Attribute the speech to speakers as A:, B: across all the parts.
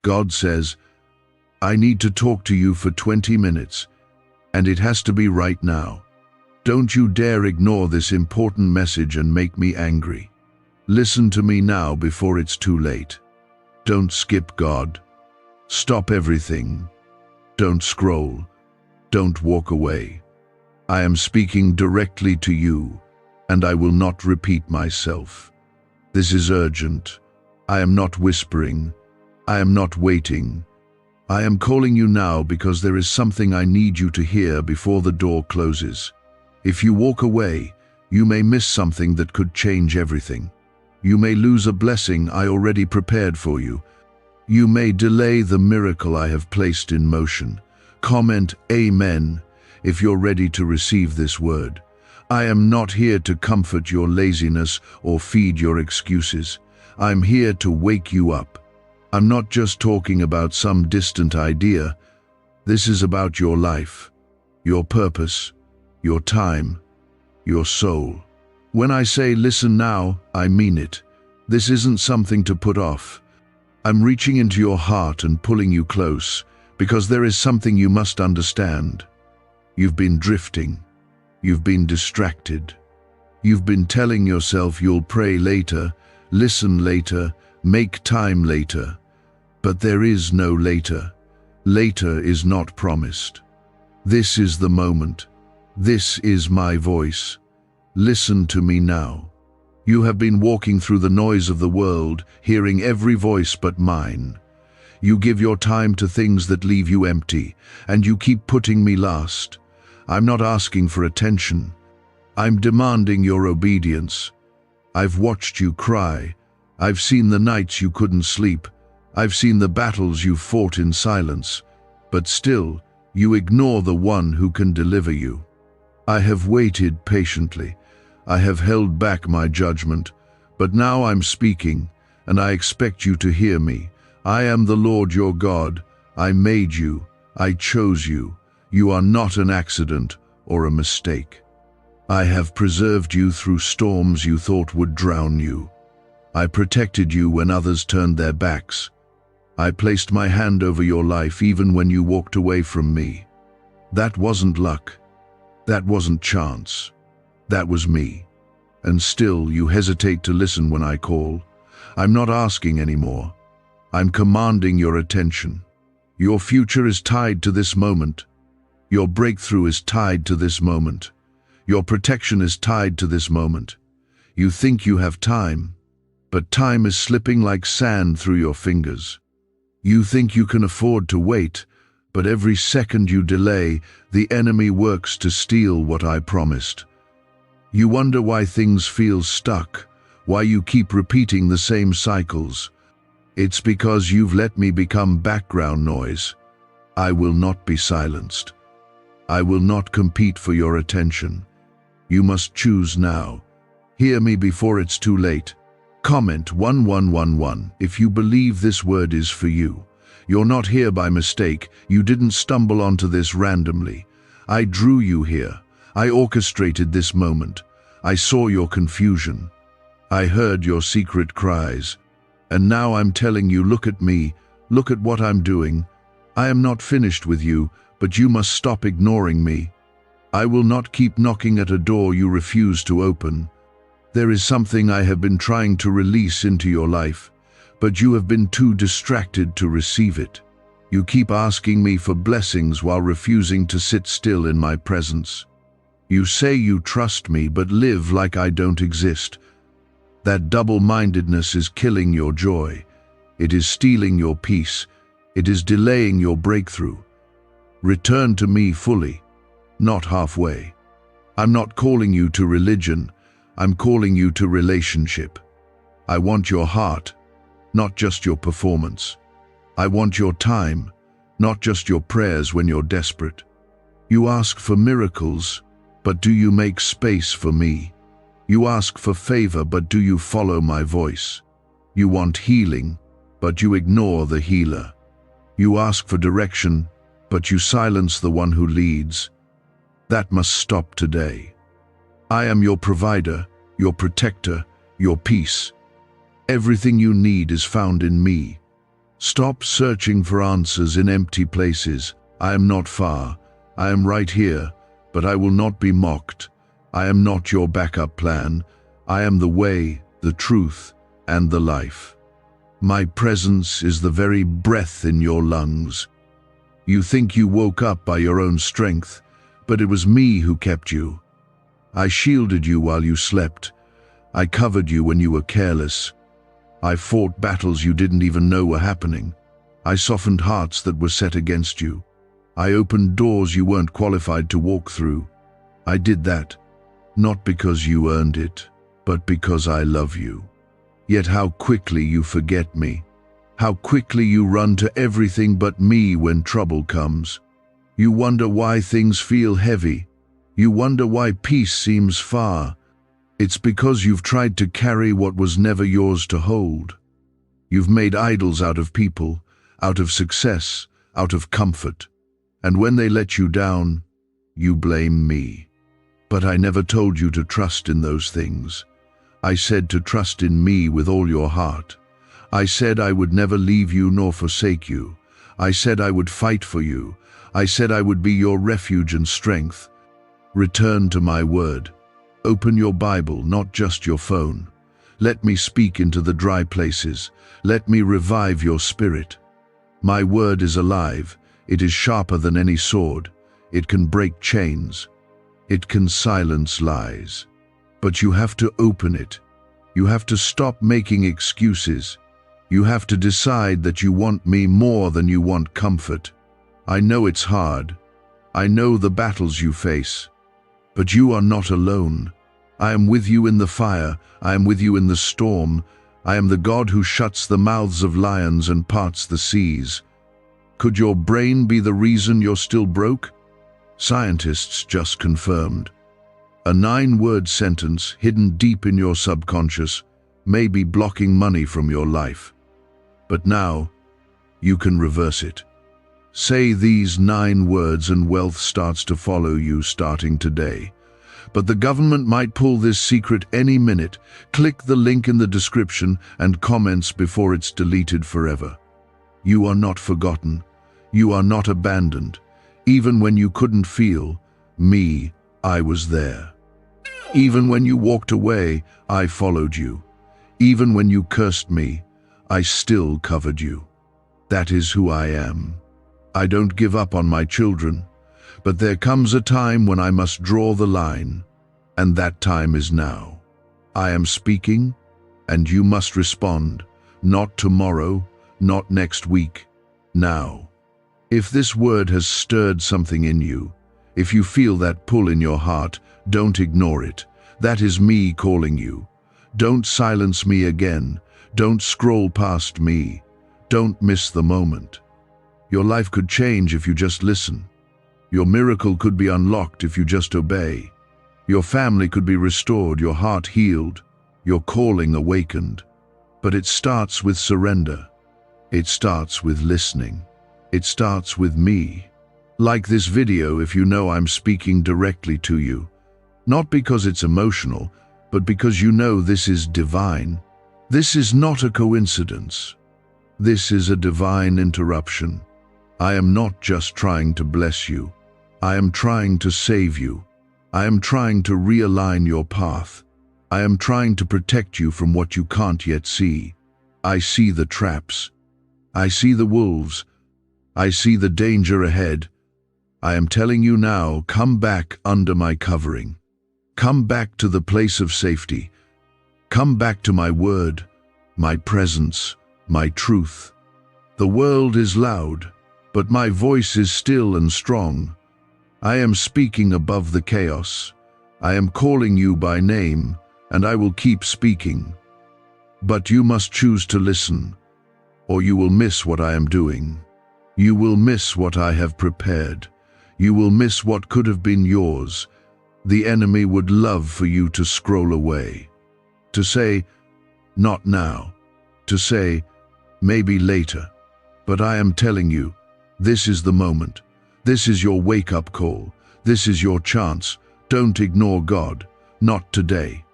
A: God says, I need to talk to you for 20 minutes, and it has to be right now. Don't you dare ignore this important message and make me angry. Listen to me now before it's too late. Don't skip God. Stop everything. Don't scroll. Don't walk away. I am speaking directly to you, and I will not repeat myself. This is urgent. I am not whispering. I am not waiting. I am calling you now because there is something I need you to hear before the door closes. If you walk away, you may miss something that could change everything. You may lose a blessing I already prepared for you. You may delay the miracle I have placed in motion. Comment Amen if you're ready to receive this word. I am not here to comfort your laziness or feed your excuses. I'm here to wake you up. I'm not just talking about some distant idea. This is about your life, your purpose, your time, your soul. When I say listen now, I mean it. This isn't something to put off. I'm reaching into your heart and pulling you close, because there is something you must understand. You've been drifting. You've been distracted. You've been telling yourself you'll pray later, listen later, make time later. But there is no later. Later is not promised. This is the moment. This is my voice. Listen to me now. You have been walking through the noise of the world, hearing every voice but mine. You give your time to things that leave you empty, and you keep putting me last. I'm not asking for attention. I'm demanding your obedience. I've watched you cry. I've seen the nights you couldn't sleep. I've seen the battles you fought in silence. But still, you ignore the one who can deliver you. I have waited patiently. I have held back my judgment, but now I'm speaking, and I expect you to hear me. I am the Lord your God. I made you. I chose you. You are not an accident or a mistake. I have preserved you through storms you thought would drown you. I protected you when others turned their backs. I placed my hand over your life even when you walked away from me. That wasn't luck. That wasn't chance. That was me. And still you hesitate to listen when I call. I'm not asking anymore. I'm commanding your attention. Your future is tied to this moment. Your breakthrough is tied to this moment. Your protection is tied to this moment. You think you have time, but time is slipping like sand through your fingers. You think you can afford to wait, but every second you delay, the enemy works to steal what I promised. You wonder why things feel stuck, why you keep repeating the same cycles. It's because you've let me become background noise. I will not be silenced. I will not compete for your attention. You must choose now. Hear me before it's too late. Comment 1111 if you believe this word is for you. You're not here by mistake. You didn't stumble onto this randomly. I drew you here. I orchestrated this moment. I saw your confusion. I heard your secret cries. And now I'm telling you, look at me. Look at what I'm doing. I am not finished with you, but you must stop ignoring me. I will not keep knocking at a door you refuse to open. There is something I have been trying to release into your life, but you have been too distracted to receive it. You keep asking me for blessings while refusing to sit still in my presence. You say you trust me, but live like I don't exist. That double-mindedness is killing your joy. It is stealing your peace. It is delaying your breakthrough. Return to me fully, not halfway. I'm not calling you to religion. I'm calling you to relationship. I want your heart, not just your performance. I want your time, not just your prayers when you're desperate. You ask for miracles, but do you make space for me? You ask for favor, but do you follow my voice? You want healing, but you ignore the healer. You ask for direction, but you silence the one who leads. That must stop today. I am your provider, your protector, your peace. Everything you need is found in me. Stop searching for answers in empty places. I am not far. I am right here, but I will not be mocked. I am not your backup plan. I am the way, the truth, and the life. My presence is the very breath in your lungs. You think you woke up by your own strength, but it was me who kept you. I shielded you while you slept. I covered you when you were careless. I fought battles you didn't even know were happening. I softened hearts that were set against you. I opened doors you weren't qualified to walk through. I did that, not because you earned it, but because I love you. Yet how quickly you forget me. How quickly you run to everything but me when trouble comes. You wonder why things feel heavy. You wonder why peace seems far. It's because you've tried to carry what was never yours to hold. You've made idols out of people, out of success, out of comfort. And when they let you down, you blame me. But I never told you to trust in those things. I said to trust in me with all your heart. I said I would never leave you nor forsake you. I said I would fight for you. I said I would be your refuge and strength. Return to my word. Open your Bible, not just your phone. Let me speak into the dry places. Let me revive your spirit. My word is alive. It is sharper than any sword. It can break chains. It can silence lies. But you have to open it. You have to stop making excuses. You have to decide that you want me more than you want comfort. I know it's hard. I know the battles you face. But you are not alone. I am with you in the fire. I am with you in the storm. I am the God who shuts the mouths of lions and parts the seas. Could your brain be the reason you're still broke? Scientists just confirmed. A 9-word sentence hidden deep in your subconscious may be blocking money from your life. But now, you can reverse it. Say these 9 words and wealth starts to follow you starting today. But the government might pull this secret any minute. Click the link in the description and comments before it's deleted forever. You are not forgotten. You are not abandoned. Even when you couldn't feel me, I was there. Even when you walked away, I followed you. Even when you cursed me, I still covered you. That is who I am. I don't give up on my children, but there comes a time when I must draw the line, and that time is now. I am speaking, and you must respond, not tomorrow, not next week, now. If this word has stirred something in you, if you feel that pull in your heart, don't ignore it. That is me calling you. Don't silence me again. Don't scroll past me. Don't miss the moment. Your life could change if you just listen. Your miracle could be unlocked if you just obey. Your family could be restored, your heart healed, your calling awakened. But it starts with surrender. It starts with listening. It starts with me. Like this video if you know I'm speaking directly to you. Not because it's emotional, but because you know this is divine. This is not a coincidence. This is a divine interruption. I am not just trying to bless you. I am trying to save you. I am trying to realign your path. I am trying to protect you from what you can't yet see. I see the traps. I see the wolves. I see the danger ahead. I am telling you now, come back under my covering. Come back to the place of safety. Come back to my word, my presence, my truth. The world is loud, but my voice is still and strong. I am speaking above the chaos. I am calling you by name, and I will keep speaking. But you must choose to listen, or you will miss what I am doing. You will miss what I have prepared. You will miss what could have been yours. The enemy would love for you to scroll away. To say, not now. To say, maybe later. But I am telling you, this is the moment. This is your wake-up call. This is your chance. Don't ignore God. Not today.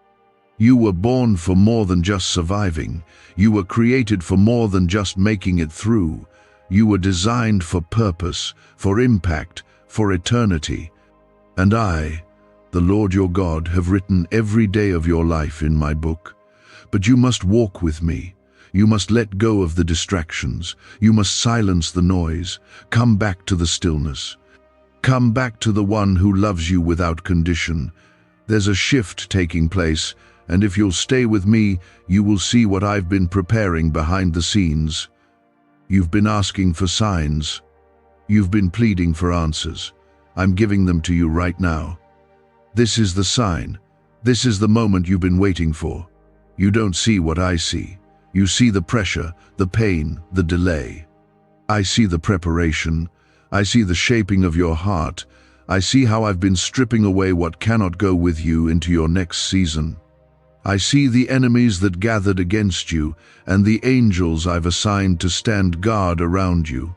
A: You were born for more than just surviving. You were created for more than just making it through. You were designed for purpose, for impact, for eternity. And I, the Lord your God, have written every day of your life in my book. But you must walk with me. You must let go of the distractions. You must silence the noise. Come back to the stillness. Come back to the one who loves you without condition. There's a shift taking place, and if you'll stay with me, you will see what I've been preparing behind the scenes. You've been asking for signs. You've been pleading for answers. I'm giving them to you right now. This is the sign. This is the moment you've been waiting for. You don't see what I see. You see the pressure, the pain, the delay. I see the preparation. I see the shaping of your heart. I see how I've been stripping away what cannot go with you into your next season. I see the enemies that gathered against you and the angels I've assigned to stand guard around you.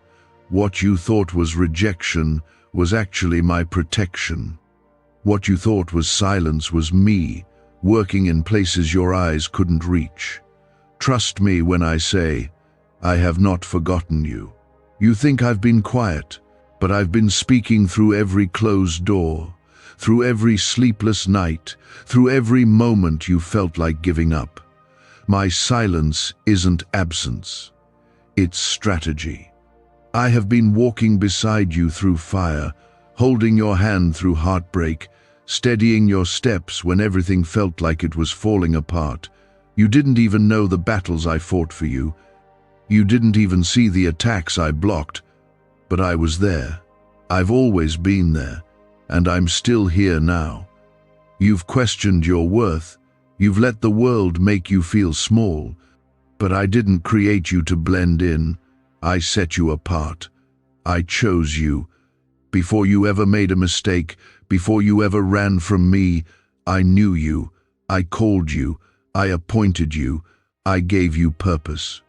A: What you thought was rejection was actually my protection. What you thought was silence was me, working in places your eyes couldn't reach. Trust me when I say, I have not forgotten you. You think I've been quiet, but I've been speaking through every closed door, through every sleepless night, through every moment you felt like giving up. My silence isn't absence. It's strategy. I have been walking beside you through fire, holding your hand through heartbreak, steadying your steps when everything felt like it was falling apart. You didn't even know the battles I fought for you. You didn't even see the attacks I blocked, but I was there. I've always been there, and I'm still here now. You've questioned your worth. You've let the world make you feel small, but I didn't create you to blend in. I set you apart. I chose you. Before you ever made a mistake, before you ever ran from me, I knew you. I called you. I appointed you. I gave you purpose.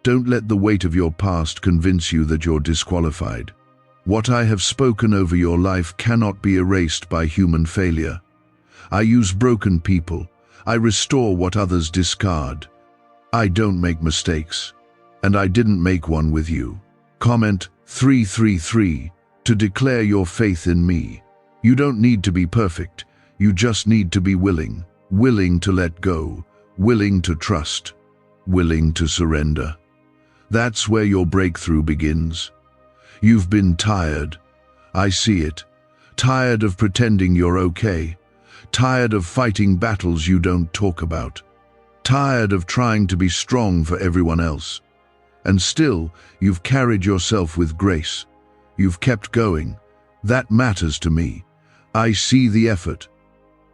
A: Don't let the weight of your past convince you that you're disqualified. What I have spoken over your life cannot be erased by human failure. I use broken people. I restore what others discard. I don't make mistakes, and I didn't make one with you. Comment 333 to declare your faith in me. You don't need to be perfect. You just need to be willing. Willing to let go. Willing to trust. Willing to surrender. That's where your breakthrough begins. You've been tired. I see it. Tired of pretending you're okay. Tired of fighting battles you don't talk about. Tired of trying to be strong for everyone else. And still, you've carried yourself with grace. You've kept going. That matters to me. I see the effort.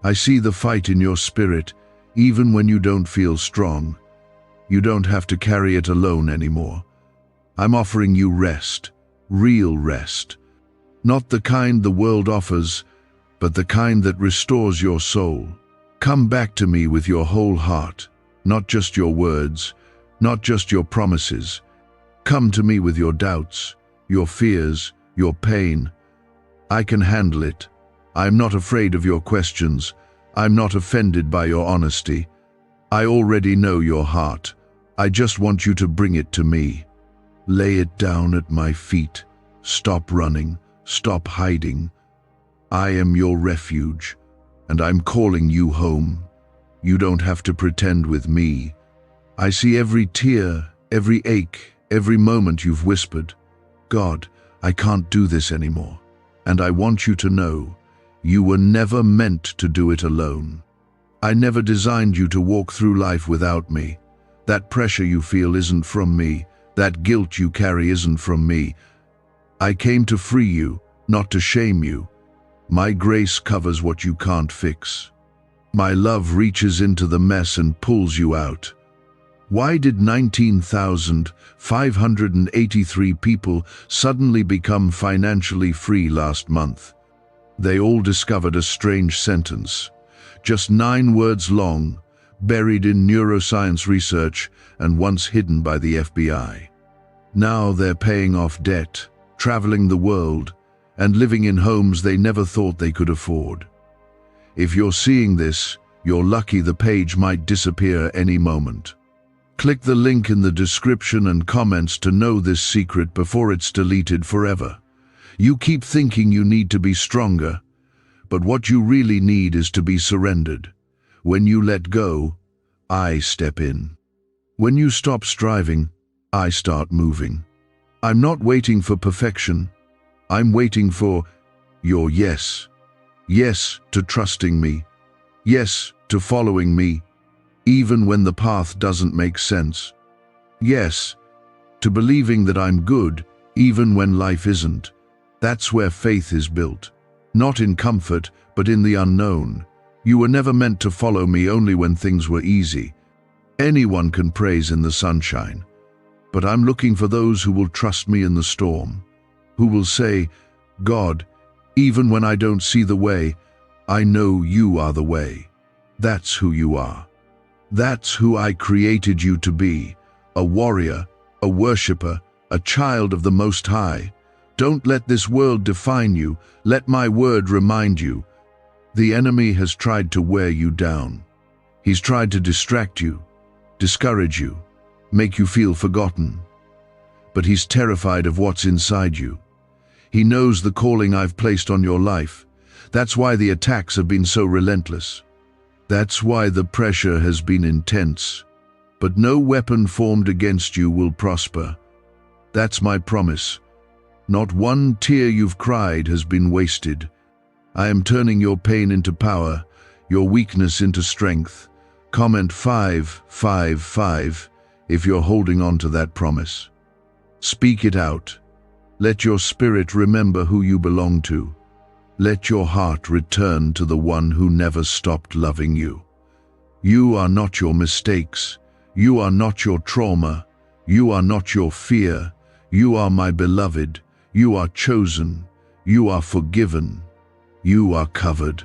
A: I see the fight in your spirit, even when you don't feel strong. You don't have to carry it alone anymore. I'm offering you rest, real rest. Not the kind the world offers, but the kind that restores your soul. Come back to me with your whole heart, not just your words, not just your promises. Come to me with your doubts, your fears, your pain. I can handle it. I'm not afraid of your questions. I'm not offended by your honesty. I already know your heart. I just want you to bring it to me. Lay it down at my feet. Stop running. Stop hiding. I am your refuge, and I'm calling you home. You don't have to pretend with me. I see every tear, every ache, every moment you've whispered, God, I can't do this anymore. And I want you to know, you were never meant to do it alone. I never designed you to walk through life without me. That pressure you feel isn't from me. That guilt you carry isn't from me. I came to free you, not to shame you. My grace covers what you can't fix. My love reaches into the mess and pulls you out. Why did 19,583 people suddenly become financially free last month? They all discovered a strange sentence, just 9 words long, buried in neuroscience research and once hidden by the FBI. Now they're paying off debt, traveling the world, and living in homes they never thought they could afford. If you're seeing this, You're lucky the page might disappear any moment. Click the link in the description and comments to know this secret before it's deleted forever. You keep thinking you need to be stronger, but what you really need is to be surrendered. When you let go, I step in. When you stop striving, I start moving. I'm not waiting for perfection. I'm waiting for your yes. Yes to trusting me. Yes to following me, even when the path doesn't make sense. Yes to believing that I'm good, even when life isn't. That's where faith is built. Not in comfort, but in the unknown. You were never meant to follow me only when things were easy. Anyone can praise in the sunshine, but I'm looking for those who will trust me in the storm, who will say, God, even when I don't see the way, I know you are the way. That's who you are. That's who I created you to be, a warrior, a worshipper, a child of the Most High. Don't let this world define you. Let my word remind you. The enemy has tried to wear you down. He's tried to distract you, discourage you, make you feel forgotten. But he's terrified of what's inside you. He knows the calling I've placed on your life. That's why the attacks have been so relentless. That's why the pressure has been intense. But no weapon formed against you will prosper. That's my promise. Not one tear you've cried has been wasted. I am turning your pain into power, your weakness into strength. Comment 555 if you're holding on to that promise. Speak it out. Let your spirit remember who you belong to. Let your heart return to the one who never stopped loving you. You are not your mistakes. You are not your trauma. You are not your fear. You are my beloved. You are chosen. You are forgiven. You are covered.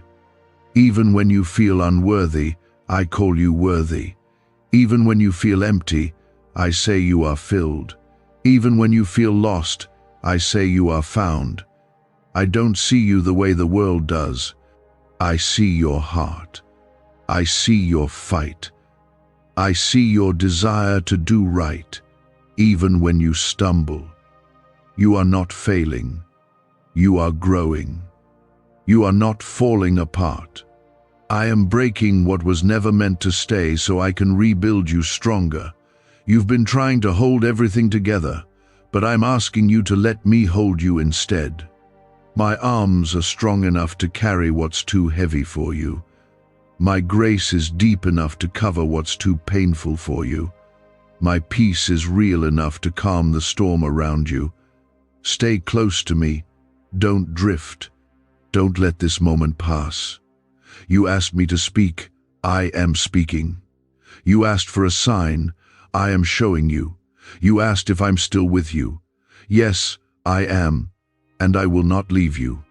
A: Even when you feel unworthy, I call you worthy. Even when you feel empty, I say you are filled. Even when you feel lost, I say you are found. I don't see you the way the world does. I see your heart. I see your fight. I see your desire to do right, even when you stumble. You are not failing. You are growing. You are not falling apart. I am breaking what was never meant to stay so I can rebuild you stronger. You've been trying to hold everything together, but I'm asking you to let me hold you instead. My arms are strong enough to carry what's too heavy for you. My grace is deep enough to cover what's too painful for you. My peace is real enough to calm the storm around you. Stay close to me. Don't drift. Don't let this moment pass. You asked me to speak. I am speaking. You asked for a sign. I am showing you. You asked if I'm still with you. Yes, I am, and I will not leave you.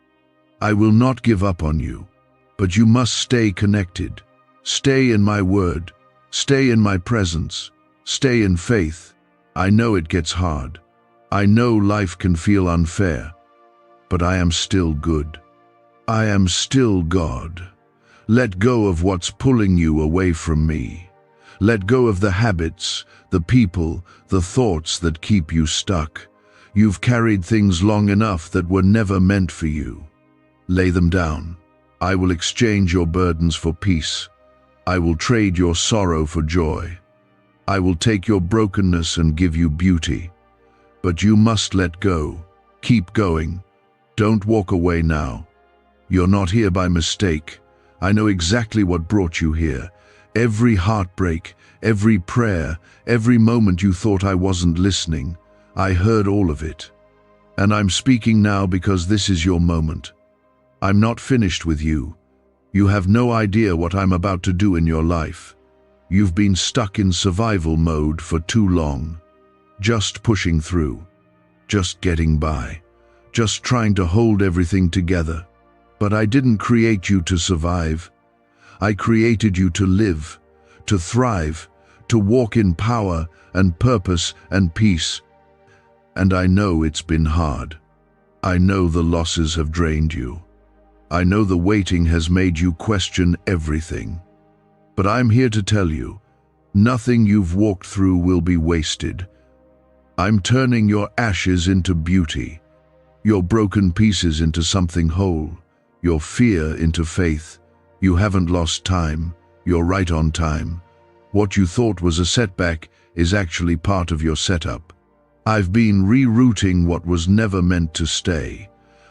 A: I will not give up on you, but you must stay connected. Stay in my word. Stay in my presence. Stay in faith. I know it gets hard. I know life can feel unfair, but I am still good. I am still God. Let go of what's pulling you away from me. Let go of the habits, the people, the thoughts that keep you stuck. You've carried things long enough that were never meant for you. Lay them down. I will exchange your burdens for peace. I will trade your sorrow for joy. I will take your brokenness and give you beauty. But you must let go. Keep going. Don't walk away now. You're not here by mistake. I know exactly what brought you here. Every heartbreak, every prayer, every moment you thought I wasn't listening, I heard all of it. And I'm speaking now because this is your moment. I'm not finished with you. You have no idea what I'm about to do in your life. You've been stuck in survival mode for too long. Just pushing through. Just getting by. Just trying to hold everything together. But I didn't create you to survive. I created you to live, to thrive, to walk in power and purpose and peace. And I know it's been hard. I know the losses have drained you. I know the waiting has made you question everything. But I'm here to tell you, nothing you've walked through will be wasted. I'm turning your ashes into beauty, your broken pieces into something whole, your fear into faith. You haven't lost time, you're right on time. What you thought was a setback is actually part of your setup. I've been rerouting what was never meant to stay.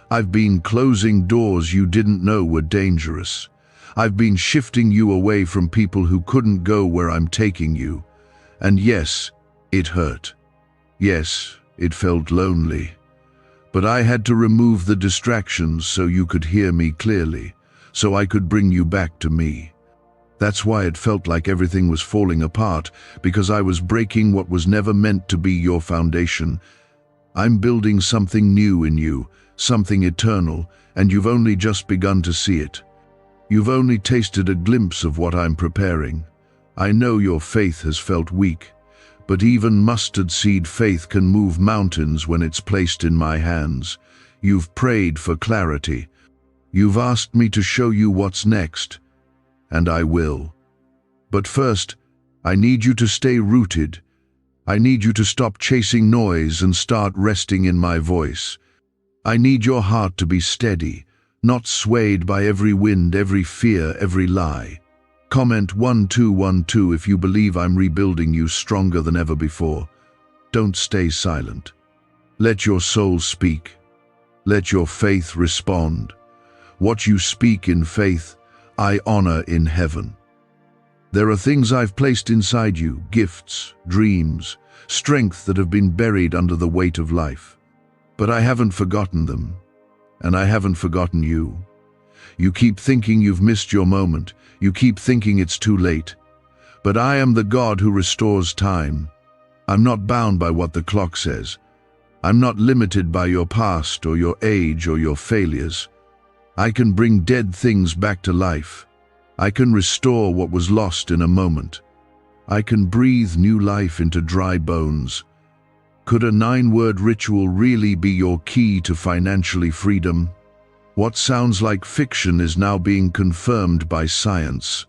A: I've been closing doors you didn't know were dangerous. I've been shifting you away from people who couldn't go where I'm taking you. And yes, it hurt. Yes, it felt lonely. But I had to remove the distractions so you could hear me clearly, so I could bring you back to me. That's why it felt like everything was falling apart, because I was breaking what was never meant to be your foundation. I'm building something new in you, something eternal, and you've only just begun to see it. You've only tasted a glimpse of what I'm preparing. I know your faith has felt weak, but even mustard seed faith can move mountains when it's placed in my hands. You've prayed for clarity. You've asked me to show you what's next, and I will. But first, I need you to stay rooted. I need you to stop chasing noise and start resting in my voice. I need your heart to be steady, not swayed by every wind, every fear, every lie. Comment 1212 if you believe I'm rebuilding you stronger than ever before. Don't stay silent. Let your soul speak. Let your faith respond. What you speak in faith, I honor in heaven. There are things I've placed inside you, gifts, dreams, strength that have been buried under the weight of life. But I haven't forgotten them, and I haven't forgotten you. You keep thinking you've missed your moment. You keep thinking it's too late. But I am the God who restores time. I'm not bound by what the clock says. I'm not limited by your past or your age or your failures. I can bring dead things back to life. I can restore what was lost in a moment. I can breathe new life into dry bones. Could a 9-word ritual really be your key to financially freedom? What sounds like fiction is now being confirmed by science.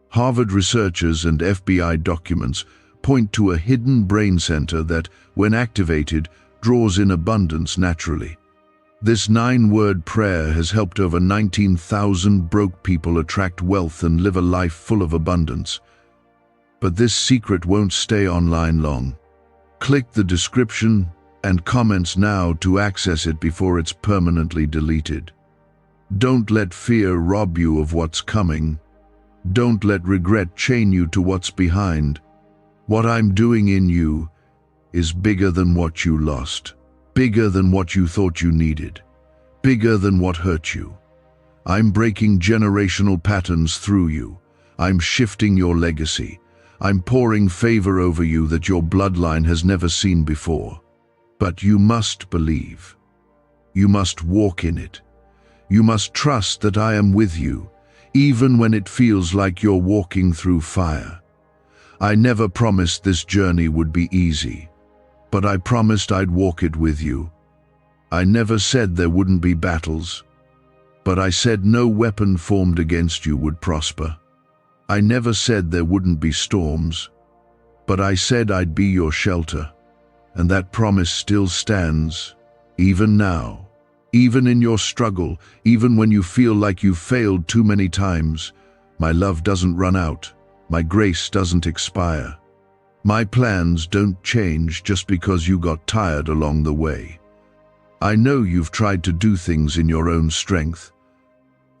A: Harvard researchers and FBI documents point to a hidden brain center that, when activated, draws in abundance naturally. This 9-word prayer has helped over 19,000 broke people attract wealth and live a life full of abundance. But this secret won't stay online long. Click the description and comments now to access it before it's permanently deleted. Don't let fear rob you of what's coming. Don't let regret chain you to what's behind. What I'm doing in you is bigger than what you lost. Bigger than what you thought you needed. Bigger than what hurt you. I'm breaking generational patterns through you. I'm shifting your legacy. I'm pouring favor over you that your bloodline has never seen before. But you must believe. You must walk in it. You must trust that I am with you, even when it feels like you're walking through fire. I never promised this journey would be easy, but I promised I'd walk it with you. I never said there wouldn't be battles, but I said no weapon formed against you would prosper. I never said there wouldn't be storms, but I said I'd be your shelter, and that promise still stands, even now. Even in your struggle, even when you feel like you've failed too many times, my love doesn't run out, my grace doesn't expire. My plans don't change just because you got tired along the way. I know you've tried to do things in your own strength.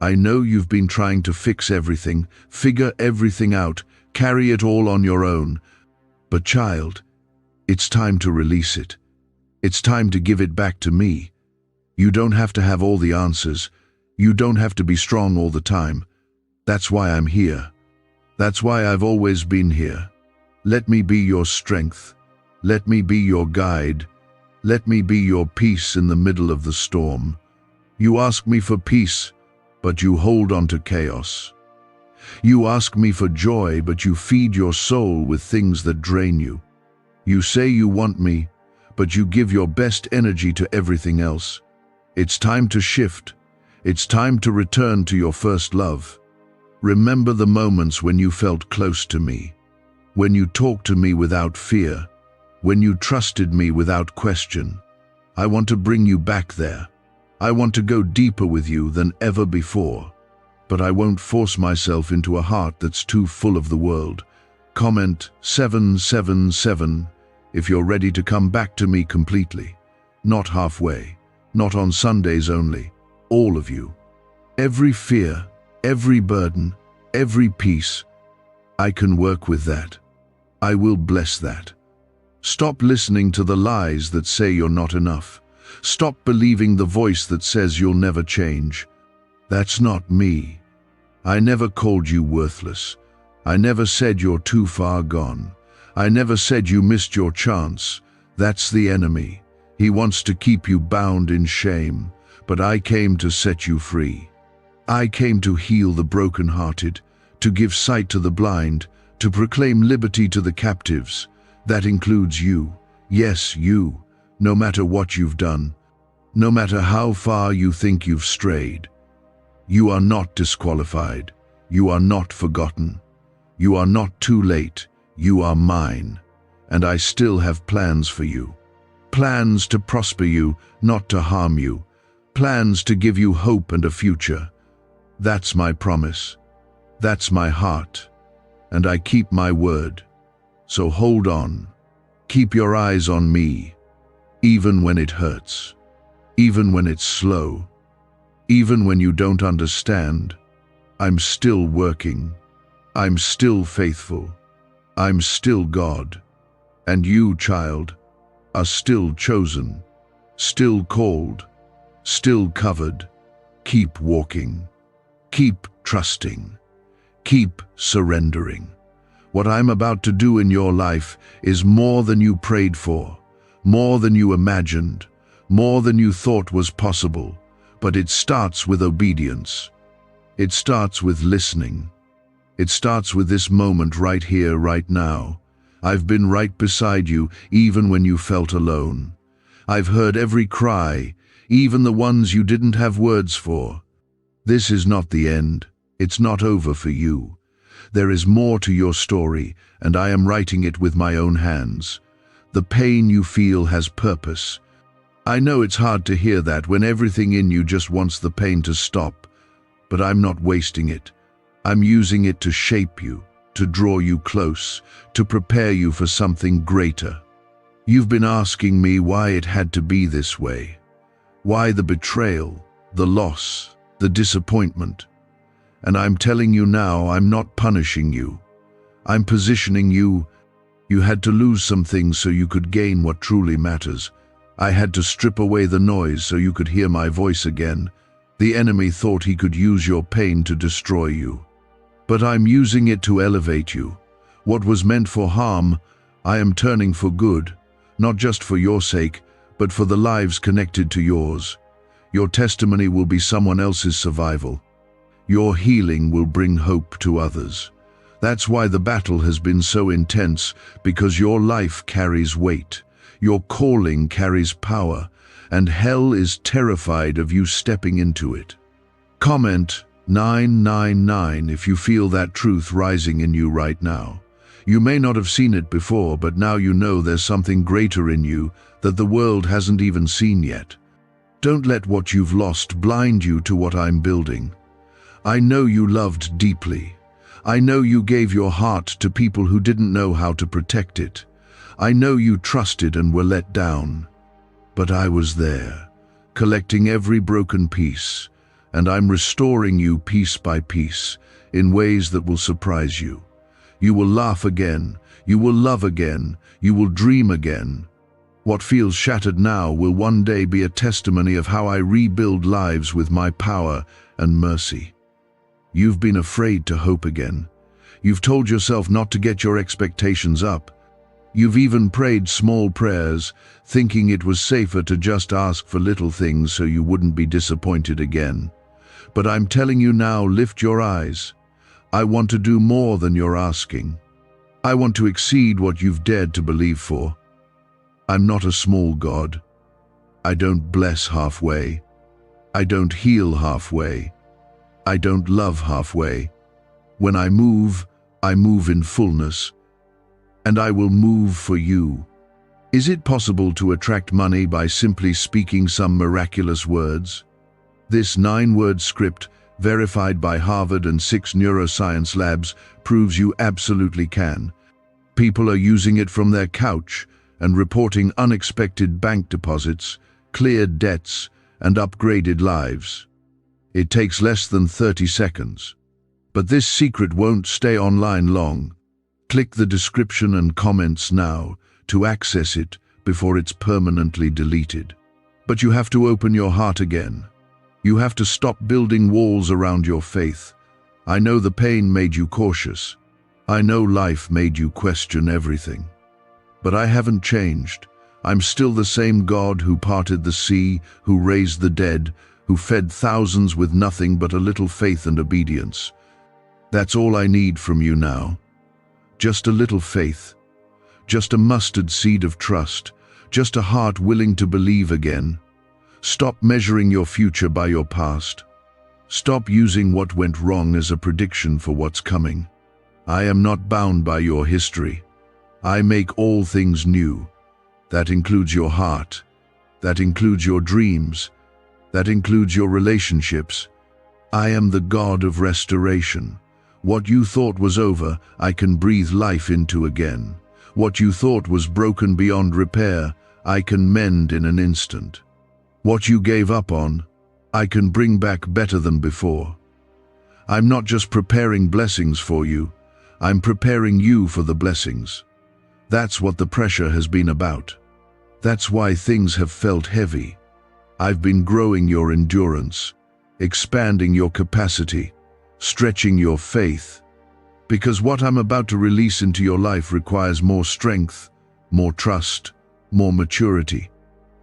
A: I know you've been trying to fix everything, figure everything out, carry it all on your own. But child, it's time to release it. It's time to give it back to me. You don't have to have all the answers. You don't have to be strong all the time. That's why I'm here. That's why I've always been here. Let me be your strength. Let me be your guide. Let me be your peace in the middle of the storm. You ask me for peace, but you hold on to chaos. You ask me for joy, but you feed your soul with things that drain you. You say you want me, but you give your best energy to everything else. It's time to shift. It's time to return to your first love. Remember the moments when you felt close to me, when you talked to me without fear, when you trusted me without question. I want to bring you back there. I want to go deeper with you than ever before. But I won't force myself into a heart that's too full of the world. Comment 777 if you're ready to come back to me completely. Not halfway, not on Sundays only. All of you. Every fear, every burden, every peace. I can work with that. I will bless that. Stop listening to the lies that say you're not enough. Stop believing the voice that says you'll never change. That's not me. I never called you worthless. I never said you're too far gone. I never said you missed your chance. That's the enemy. He wants to keep you bound in shame, but I came to set you free. I came to heal the brokenhearted, to give sight to the blind, to proclaim liberty to the captives. That includes you. Yes, you. No matter what you've done, no matter how far you think you've strayed. You are not disqualified. You are not forgotten. You are not too late. You are mine. And I still have plans for you. Plans to prosper you, not to harm you. Plans to give you hope and a future. That's my promise. That's my heart. And I keep my word. So hold on. Keep your eyes on me. Even when it hurts. Even when it's slow. Even when you don't understand. I'm still working. I'm still faithful. I'm still God. And you, child, are still chosen. Still called. Still covered. Keep walking. Keep trusting. Keep surrendering. What I'm about to do in your life is more than you prayed for, more than you imagined, more than you thought was possible. But it starts with obedience. It starts with listening. It starts with this moment right here, right now. I've been right beside you, even when you felt alone. I've heard every cry, even the ones you didn't have words for. This is not the end. It's not over for you. There is more to your story, and I am writing it with my own hands. The pain you feel has purpose. I know it's hard to hear that when everything in you just wants the pain to stop, but I'm not wasting it. I'm using it to shape you, to draw you close, to prepare you for something greater. You've been asking me why it had to be this way. Why the betrayal, the loss, the disappointment. And I'm telling you now, I'm not punishing you. I'm positioning you. You had to lose some things so you could gain what truly matters. I had to strip away the noise so you could hear my voice again. The enemy thought he could use your pain to destroy you. But I'm using it to elevate you. What was meant for harm, I am turning for good, not just for your sake, but for the lives connected to yours. Your testimony will be someone else's survival. Your healing will bring hope to others. That's why the battle has been so intense, because your life carries weight. Your calling carries power, and hell is terrified of you stepping into it. Comment 999 if you feel that truth rising in you right now. You may not have seen it before, but now you know there's something greater in you that the world hasn't even seen yet. Don't let what you've lost blind you to what I'm building. I know you loved deeply. I know you gave your heart to people who didn't know how to protect it. I know you trusted and were let down. But I was there, collecting every broken piece, and I'm restoring you piece by piece, in ways that will surprise you. You will laugh again, you will love again, you will dream again. What feels shattered now will one day be a testimony of how I rebuild lives with my power and mercy. You've been afraid to hope again. You've told yourself not to get your expectations up. You've even prayed small prayers, thinking it was safer to just ask for little things so you wouldn't be disappointed again. But I'm telling you now, lift your eyes. I want to do more than you're asking. I want to exceed what you've dared to believe for. I'm not a small God. I don't bless halfway. I don't heal halfway. I don't love halfway. When I move in fullness, and I will move for you. Is it possible to attract money by simply speaking some miraculous words? This 9-word script, verified by Harvard and 6 neuroscience labs, proves you absolutely can. People are using it from their couch and reporting unexpected bank deposits, cleared debts, and upgraded lives. It takes less than 30 seconds. But this secret won't stay online long. Click the description and comments now to access it before it's permanently deleted. But you have to open your heart again. You have to stop building walls around your faith. I know the pain made you cautious. I know life made you question everything. But I haven't changed. I'm still the same God who parted the sea, who raised the dead, who fed thousands with nothing but a little faith and obedience. That's all I need from you now. Just a little faith. Just a mustard seed of trust. Just a heart willing to believe again. Stop measuring your future by your past. Stop using what went wrong as a prediction for what's coming. I am not bound by your history. I make all things new. That includes your heart. That includes your dreams. That includes your relationships. I am the God of restoration. What you thought was over, I can breathe life into again. What you thought was broken beyond repair, I can mend in an instant. What you gave up on, I can bring back better than before. I'm not just preparing blessings for you, I'm preparing you for the blessings. That's what the pressure has been about. That's why things have felt heavy. I've been growing your endurance, expanding your capacity, stretching your faith. Because what I'm about to release into your life requires more strength, more trust, more maturity.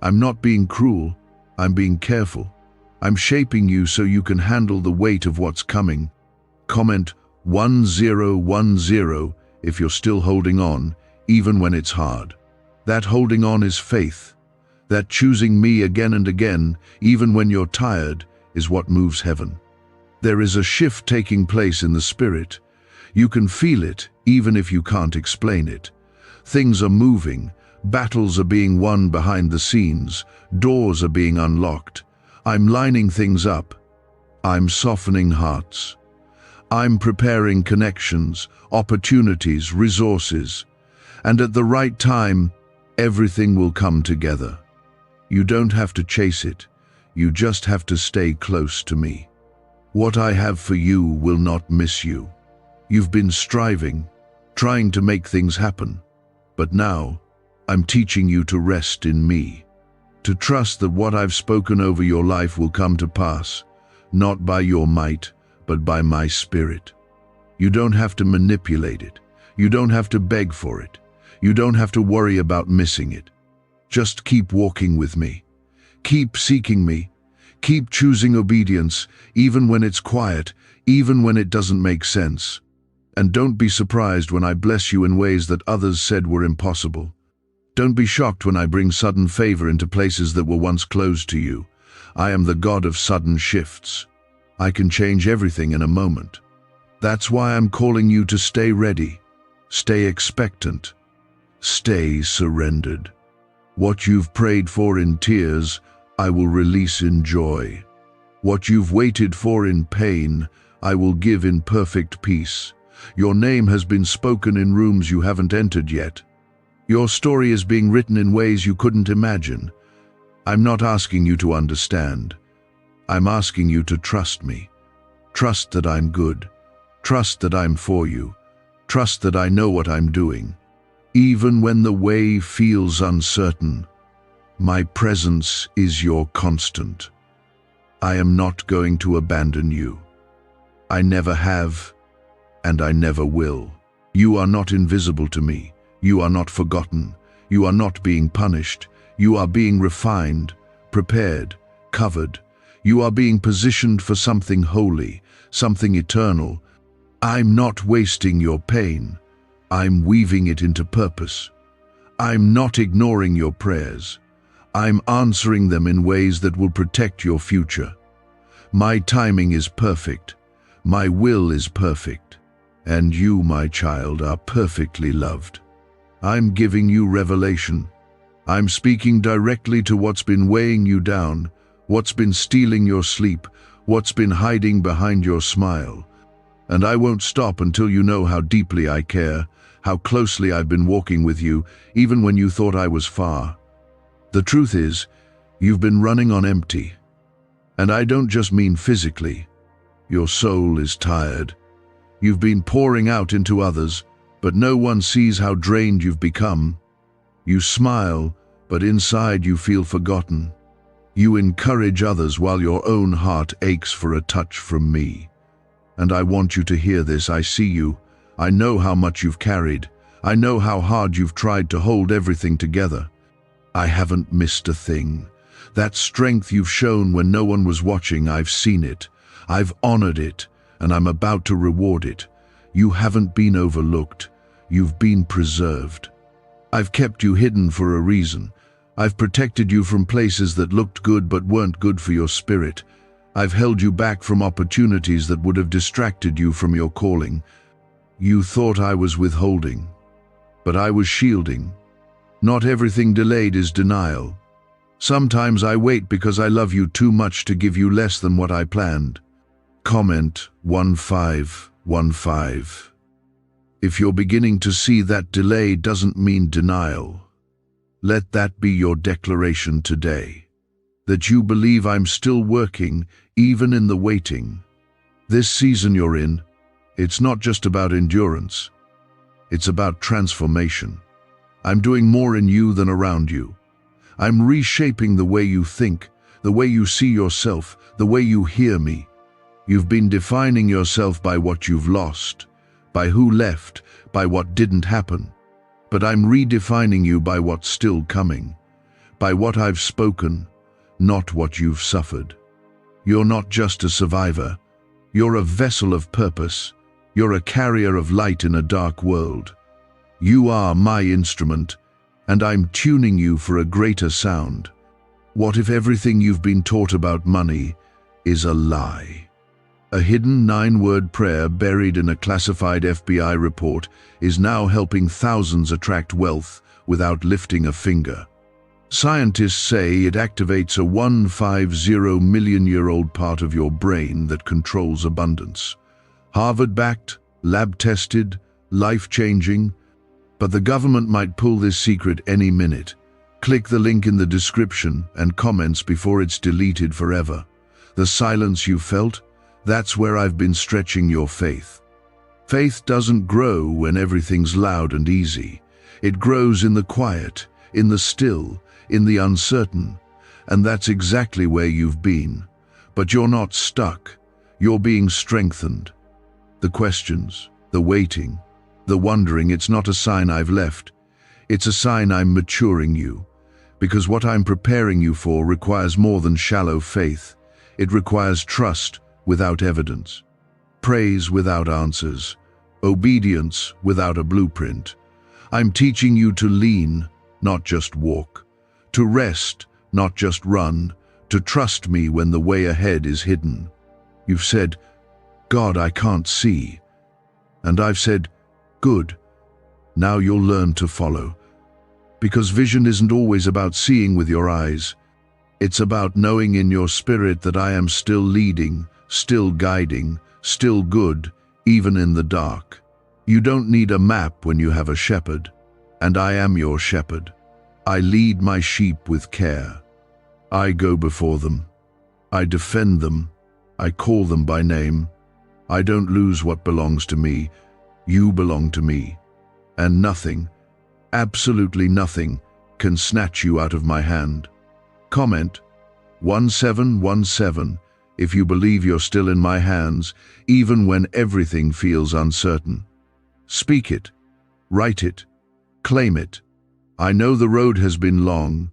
A: I'm not being cruel, I'm being careful. I'm shaping you so you can handle the weight of what's coming. Comment 1010 if you're still holding on, even when it's hard. That holding on is faith. That choosing me again and again, even when you're tired, is what moves heaven. There is a shift taking place in the spirit. You can feel it, even if you can't explain it. Things are moving. Battles are being won behind the scenes. Doors are being unlocked. I'm lining things up. I'm softening hearts. I'm preparing connections, opportunities, resources. And at the right time, everything will come together. You don't have to chase it. You just have to stay close to me. What I have for you will not miss you. You've been striving, trying to make things happen. But now, I'm teaching you to rest in me. To trust that what I've spoken over your life will come to pass, not by your might, but by my spirit. You don't have to manipulate it. You don't have to beg for it. You don't have to worry about missing it. Just keep walking with me. Keep seeking me. Keep choosing obedience, even when it's quiet, even when it doesn't make sense. And don't be surprised when I bless you in ways that others said were impossible. Don't be shocked when I bring sudden favor into places that were once closed to you. I am the God of sudden shifts. I can change everything in a moment. That's why I'm calling you to stay ready, stay expectant, stay surrendered. What you've prayed for in tears, I will release in joy. What you've waited for in pain, I will give in perfect peace. Your name has been spoken in rooms you haven't entered yet. Your story is being written in ways you couldn't imagine. I'm not asking you to understand. I'm asking you to trust me. Trust that I'm good. Trust that I'm for you. Trust that I know what I'm doing. Even when the way feels uncertain, my presence is your constant. I am not going to abandon you. I never have, and I never will. You are not invisible to me. You are not forgotten. You are not being punished. You are being refined, prepared, covered. You are being positioned for something holy, something eternal. I'm not wasting your pain. I'm weaving it into purpose. I'm not ignoring your prayers. I'm answering them in ways that will protect your future. My timing is perfect. My will is perfect. And you, my child, are perfectly loved. I'm giving you revelation. I'm speaking directly to what's been weighing you down, what's been stealing your sleep, what's been hiding behind your smile. And I won't stop until you know how deeply I care, how closely I've been walking with you, even when you thought I was far. The truth is, you've been running on empty. And I don't just mean physically. Your soul is tired. You've been pouring out into others, but no one sees how drained you've become. You smile, but inside you feel forgotten. You encourage others while your own heart aches for a touch from me. And I want you to hear this. I see you. I know how much you've carried. I know how hard you've tried to hold everything together. I haven't missed a thing. That strength you've shown when no one was watching, I've seen it. I've honored it, and I'm about to reward it. You haven't been overlooked. You've been preserved. I've kept you hidden for a reason. I've protected you from places that looked good but weren't good for your spirit. I've held you back from opportunities that would have distracted you from your calling. You thought I was withholding, but I was shielding. Not everything delayed is denial. Sometimes I wait because I love you too much to give you less than what I planned. Comment 1515. If you're beginning to see that delay doesn't mean denial, let that be your declaration today, that you believe I'm still working, even in the waiting. This season you're in, it's not just about endurance, it's about transformation. I'm doing more in you than around you. I'm reshaping the way you think, the way you see yourself, the way you hear me. You've been defining yourself by what you've lost, by who left, by what didn't happen. But I'm redefining you by what's still coming, by what I've spoken, not what you've suffered. You're not just a survivor. You're a vessel of purpose. You're a carrier of light in a dark world. You are my instrument, and I'm tuning you for a greater sound. What if everything you've been taught about money is a lie? A hidden 9-word prayer buried in a classified FBI report is now helping thousands attract wealth without lifting a finger. Scientists say it activates a 150-million-year-old part of your brain that controls abundance. Harvard-backed, lab-tested, life-changing, but the government might pull this secret any minute. Click the link in the description and comments before it's deleted forever. The silence you felt? That's where I've been stretching your faith. Faith doesn't grow when everything's loud and easy. It grows in the quiet, in the still, in the uncertain. And that's exactly where you've been. But you're not stuck. You're being strengthened. The questions, the waiting, the wondering, it's not a sign I've left. It's a sign I'm maturing you. Because what I'm preparing you for requires more than shallow faith. It requires trust without evidence, praise without answers, obedience without a blueprint. I'm teaching you to lean, not just walk, to rest, not just run, to trust me when the way ahead is hidden. You've said, God, I can't see. And I've said, good. Now you'll learn to follow. Because vision isn't always about seeing with your eyes. It's about knowing in your spirit that I am still leading, still guiding, still good, even in the dark. You don't need a map when you have a shepherd, and I am your shepherd. I lead my sheep with care. I go before them. I defend them. I call them by name. I don't lose what belongs to me. You belong to me. And nothing, absolutely nothing, can snatch you out of my hand. Comment 1717 if you believe you're still in my hands, even when everything feels uncertain. Speak it, write it, claim it. I know the road has been long.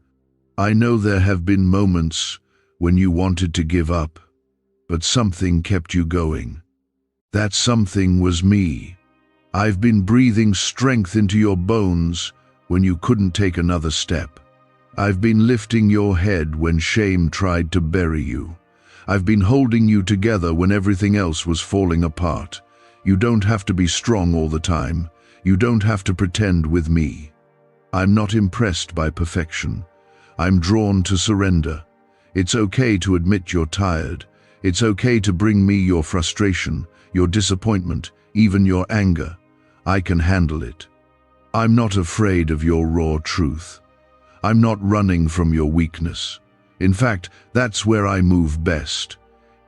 A: I know there have been moments when you wanted to give up, but something kept you going. That something was me. I've been breathing strength into your bones when you couldn't take another step. I've been lifting your head when shame tried to bury you. I've been holding you together when everything else was falling apart. You don't have to be strong all the time. You don't have to pretend with me. I'm not impressed by perfection. I'm drawn to surrender. It's okay to admit you're tired. It's okay to bring me your frustration, your disappointment, even your anger. I can handle it. I'm not afraid of your raw truth. I'm not running from your weakness. In fact, that's where I move best.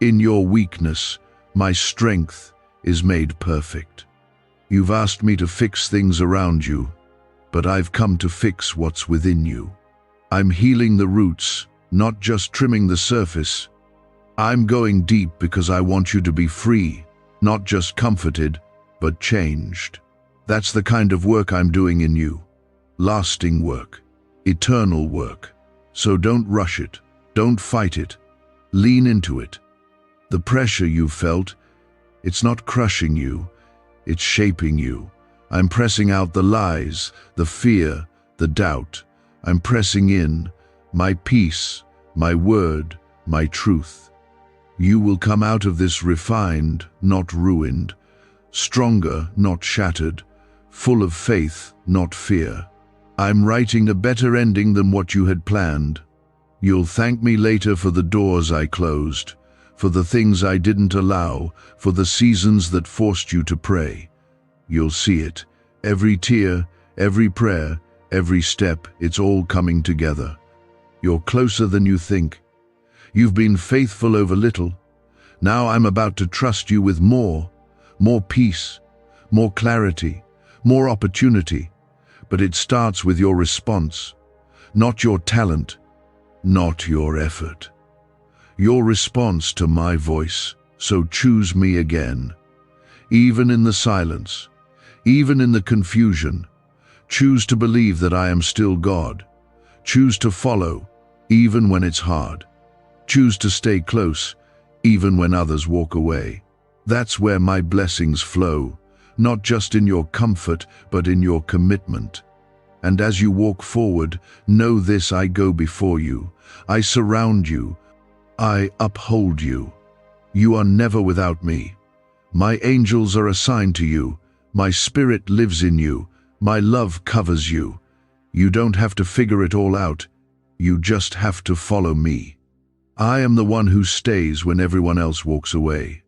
A: In your weakness, my strength is made perfect. You've asked me to fix things around you, but I've come to fix what's within you. I'm healing the roots, not just trimming the surface. I'm going deep because I want you to be free, not just comforted, but changed. That's the kind of work I'm doing in you. Lasting work, eternal work. So don't rush it, don't fight it, lean into it. The pressure you've felt, it's not crushing you, it's shaping you. I'm pressing out the lies, the fear, the doubt. I'm pressing in my peace, my word, my truth. You will come out of this refined, not ruined, stronger, not shattered, full of faith, not fear. I'm writing a better ending than what you had planned. You'll thank me later for the doors I closed, for the things I didn't allow, for the seasons that forced you to pray. You'll see it. Every tear, every prayer, every step, it's all coming together. You're closer than you think. You've been faithful over little. Now I'm about to trust you with more peace, more clarity, more opportunity. But it starts with your response, not your talent, not your effort. Your response to my voice, so choose me again. Even in the silence, even in the confusion, choose to believe that I am still God. Choose to follow, even when it's hard. Choose to stay close, even when others walk away. That's where my blessings flow, not just in your comfort, but in your commitment. And as you walk forward, know this: I go before you. I surround you. I uphold you. You are never without me. My angels are assigned to you. My spirit lives in you. My love covers you. You don't have to figure it all out. You just have to follow me. I am the one who stays when everyone else walks away.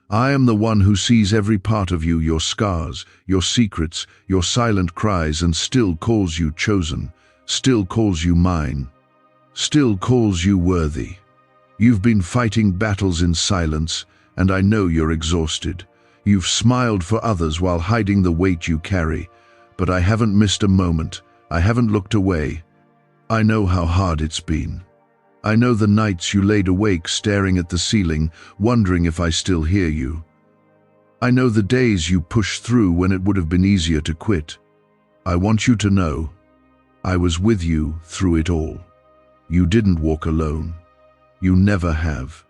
A: I am the one who sees every part of you, your scars, your secrets, your silent cries, and still calls you chosen, still calls you mine, still calls you worthy. You've been fighting battles in silence, and I know you're exhausted. You've smiled for others while hiding the weight you carry, but I haven't missed a moment. I haven't looked away. I know how hard it's been. I know the nights you laid awake staring at the ceiling, wondering if I still hear you. I know the days you pushed through when it would have been easier to quit. I want you to know, I was with you through it all. You didn't walk alone. You never have.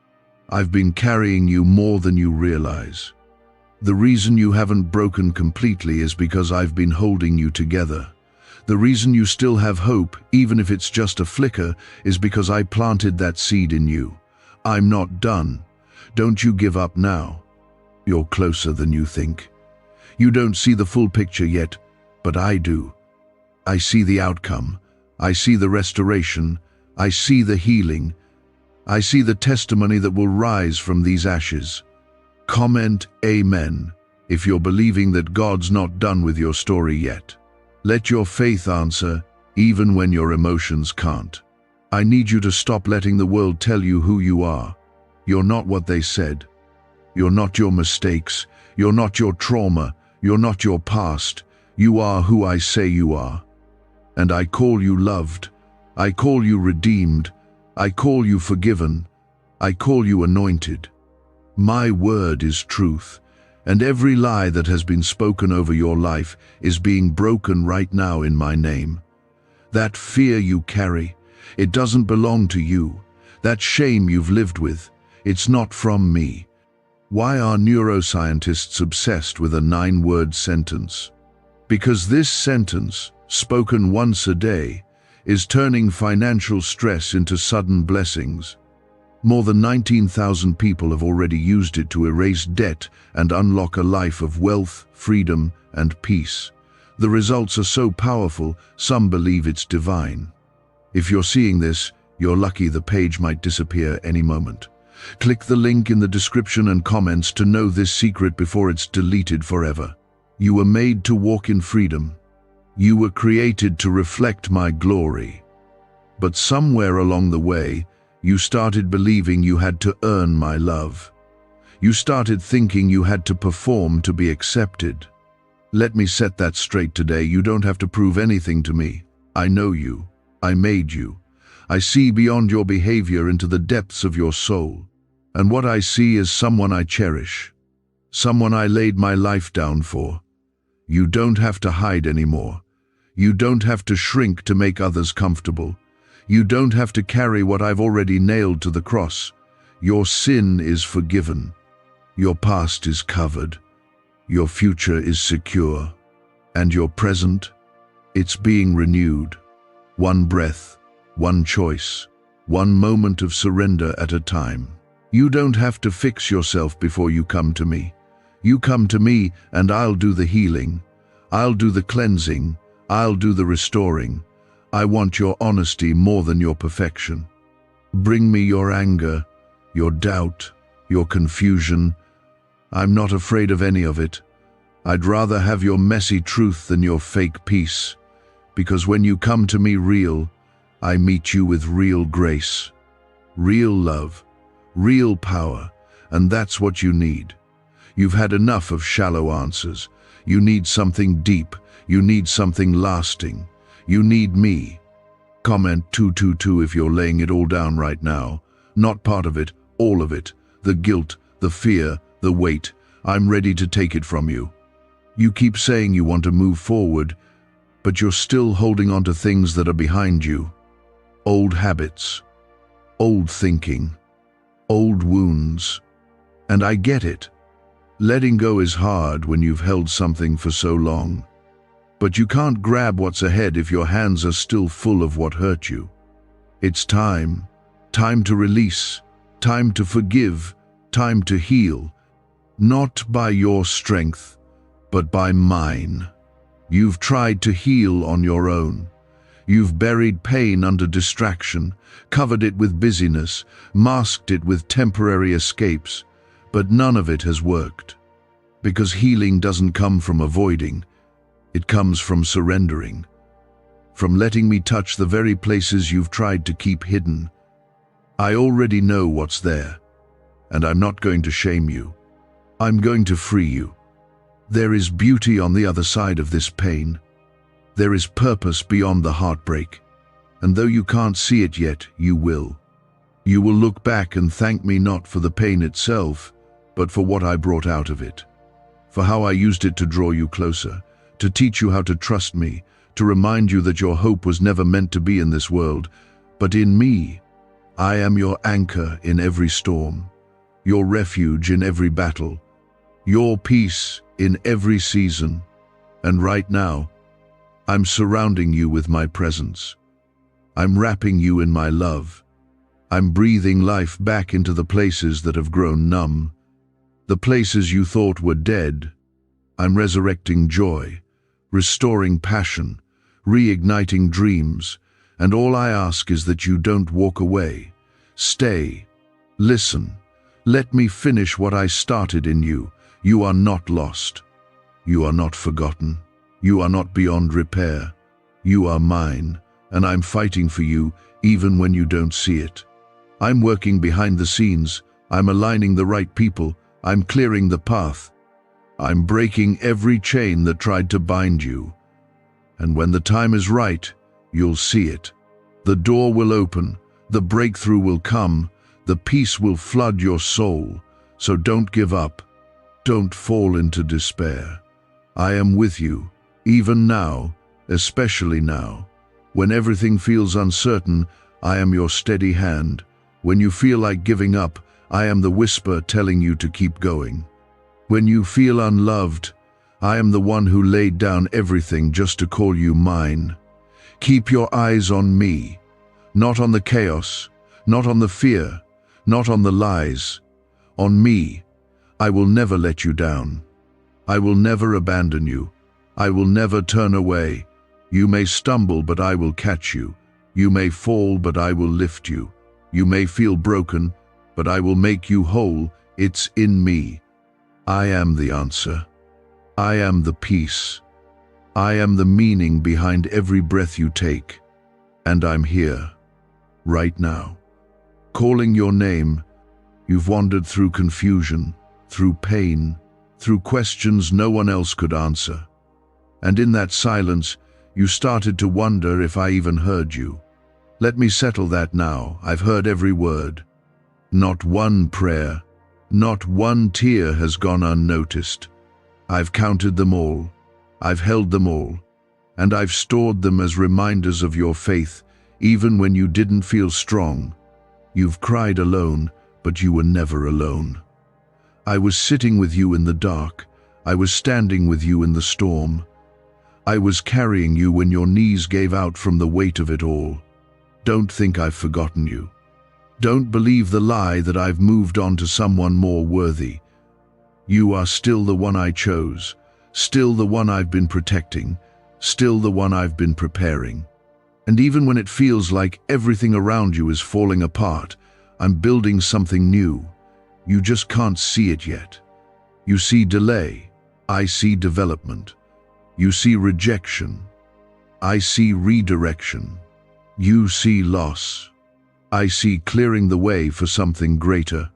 A: I've been carrying you more than you realize. The reason you haven't broken completely is because I've been holding you together. The reason you still have hope, even if it's just a flicker, is because I planted that seed in you. I'm not done. Don't you give up now. You're closer than you think. You don't see the full picture yet, but I do. I see the outcome. I see the restoration. I see the healing. I see the testimony that will rise from these ashes. Comment Amen if you're believing that God's not done with your story yet. Let your faith answer, even when your emotions can't. I need you to stop letting the world tell you who you are. You're not what they said. You're not your mistakes. You're not your trauma. You're not your past. You are who I say you are. And I call you loved. I call you redeemed. I call you forgiven. I call you anointed. My word is truth, and every lie that has been spoken over your life is being broken right now in my name. That fear you carry, it doesn't belong to you. That shame you've lived with, it's not from me. Why are neuroscientists obsessed with a 9-word sentence? Because this sentence, spoken once a day, is turning financial stress into sudden blessings. More than 19,000 people have already used it to erase debt and unlock a life of wealth, freedom, and peace. The results are so powerful, some believe it's divine. If you're seeing this, you're lucky. The page might disappear any moment. Click the link in the description and comments to know this secret before it's deleted forever. You were made to walk in freedom. You were created to reflect my glory. But somewhere along the way, you started believing you had to earn my love. You started thinking you had to perform to be accepted. Let me set that straight today. You don't have to prove anything to me. I know you. I made you. I see beyond your behavior into the depths of your soul. And what I see is someone I cherish. Someone I laid my life down for. You don't have to hide anymore. You don't have to shrink to make others comfortable. You don't have to carry what I've already nailed to the cross. Your sin is forgiven. Your past is covered. Your future is secure. And your present, it's being renewed. One breath, one choice, one moment of surrender at a time. You don't have to fix yourself before you come to me. You come to me and I'll do the healing. I'll do the cleansing. I'll do the restoring. I want your honesty more than your perfection. Bring me your anger, your doubt, your confusion. I'm not afraid of any of it. I'd rather have your messy truth than your fake peace. Because when you come to me real, I meet you with real grace, real love, real power, and that's what you need. You've had enough of shallow answers. You need something deep. You need something lasting. You need me. Comment 222 if you're laying it all down right now. Not part of it, all of it. The guilt, the fear, the weight. I'm ready to take it from you. You keep saying you want to move forward, but you're still holding on to things that are behind you. Old habits, old thinking, old wounds. And I get it. Letting go is hard when you've held something for so long. But you can't grab what's ahead if your hands are still full of what hurt you. It's time. Time to release. Time to forgive. Time to heal. Not by your strength, but by mine. You've tried to heal on your own. You've buried pain under distraction, covered it with busyness, masked it with temporary escapes, but none of it has worked. Because healing doesn't come from avoiding. It comes from surrendering, from letting me touch the very places you've tried to keep hidden. I already know what's there, and I'm not going to shame you. I'm going to free you. There is beauty on the other side of this pain. There is purpose beyond the heartbreak, and though you can't see it yet, you will. You will look back and thank me not for the pain itself, but for what I brought out of it, for how I used it to draw you closer, to teach you how to trust me, to remind you that your hope was never meant to be in this world, but in me. I am your anchor in every storm, your refuge in every battle, your peace in every season. And right now, I'm surrounding you with my presence. I'm wrapping you in my love. I'm breathing life back into the places that have grown numb, the places you thought were dead. I'm resurrecting joy, restoring passion, reigniting dreams, and all I ask is that you don't walk away. Stay. Listen. Let me finish what I started in you. You are not lost. You are not forgotten. You are not beyond repair. You are mine, and I'm fighting for you even when you don't see it. I'm working behind the scenes. I'm aligning the right people. I'm clearing the path. I'm breaking every chain that tried to bind you. And when the time is right, you'll see it. The door will open, the breakthrough will come, the peace will flood your soul. So don't give up. Don't fall into despair. I am with you, even now, especially now. When everything feels uncertain, I am your steady hand. When you feel like giving up, I am the whisper telling you to keep going. When you feel unloved, I am the one who laid down everything just to call you. you mine. Keep your eyes on me, not on the chaos, not on the fear, not on the lies, on me. I will never let you down. I will never abandon you. I will never turn away. You may stumble, but I will catch you. You may fall, but I will lift you. You may feel broken, but I will make you whole. It's in me. I am the answer. I am the peace. I am the meaning behind every breath you take. And I'm here, right now, calling your name. You've wandered through confusion, through pain, through questions no one else could answer. And in that silence, you started to wonder if I even heard you. Let me settle that now. I've heard every word. Not one prayer, not one tear has gone unnoticed. I've counted them all. I've held them all. And I've stored them as reminders of your faith, even when you didn't feel strong. You've cried alone, but you were never alone. I was sitting with you in the dark. I was standing with you in the storm. I was carrying you when your knees gave out from the weight of it all. Don't think I've forgotten you. Don't believe the lie that I've moved on to someone more worthy. You are still the one I chose, still the one I've been protecting, still the one I've been preparing. And even when it feels like everything around you is falling apart, I'm building something new. You just can't see it yet. You see delay. I see development. You see rejection. I see redirection. You see loss. I see clearing the way for something greater.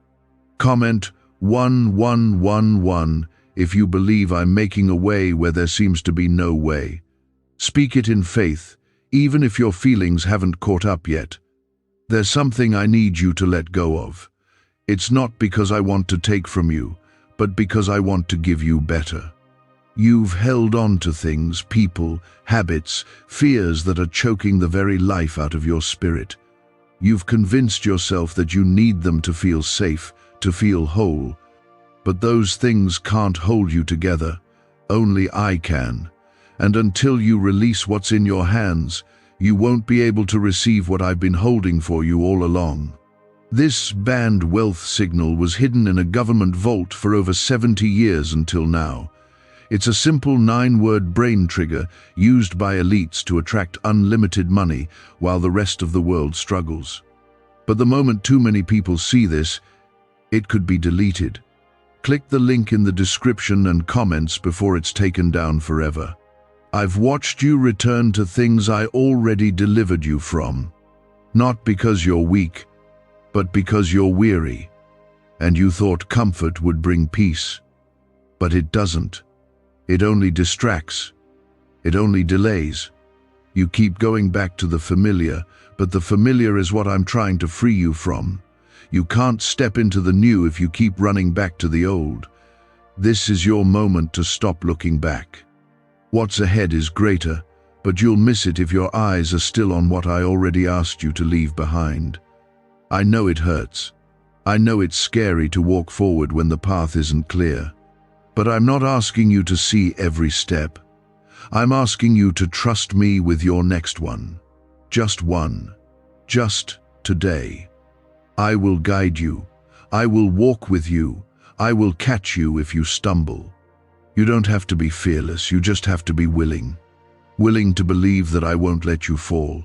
A: Comment 1111 if you believe I'm making a way where there seems to be no way. Speak it in faith, even if your feelings haven't caught up yet. There's something I need you to let go of. It's not because I want to take from you, but because I want to give you better. You've held on to things, people, habits, fears that are choking the very life out of your spirit. You've convinced yourself that you need them to feel safe, to feel whole. But those things can't hold you together. Only I can. And until you release what's in your hands, you won't be able to receive what I've been holding for you all along. This banned wealth signal was hidden in a government vault for over 70 years until now. It's a simple 9-word brain trigger used by elites to attract unlimited money while the rest of the world struggles. But the moment too many people see this, it could be deleted. Click the link in the description and comments before it's taken down forever. I've watched you return to things I already delivered you from. Not because you're weak, but because you're weary. And you thought comfort would bring peace. But it doesn't. It only distracts. It only delays. You keep going back to the familiar, but the familiar is what I'm trying to free you from. You can't step into the new if you keep running back to the old. This is your moment to stop looking back. What's ahead is greater, but you'll miss it if your eyes are still on what I already asked you to leave behind. I know it hurts. I know it's scary to walk forward when the path isn't clear. But I'm not asking you to see every step. I'm asking you to trust me with your next one. Just one. Just today. I will guide you. I will walk with you. I will catch you if you stumble. You don't have to be fearless, you just have to be willing. Willing to believe that I won't let you fall.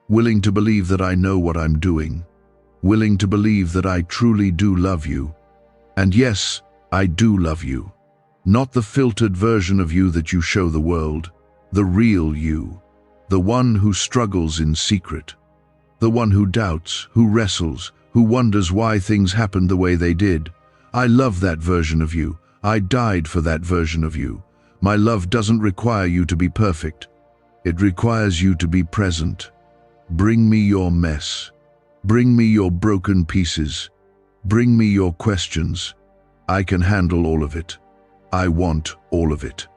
A: Willing to believe that I know what I'm doing. Willing to believe that I truly do love you. And yes, I do love you. Not the filtered version of you that you show the world, the real you, the one who struggles in secret, the one who doubts, who wrestles, who wonders why things happened the way they did. I love that version of you. I died for that version of you. My love doesn't require you to be perfect. It requires you to be present. Bring me your mess. Bring me your broken pieces. Bring me your questions. I can handle all of it. I want all of it.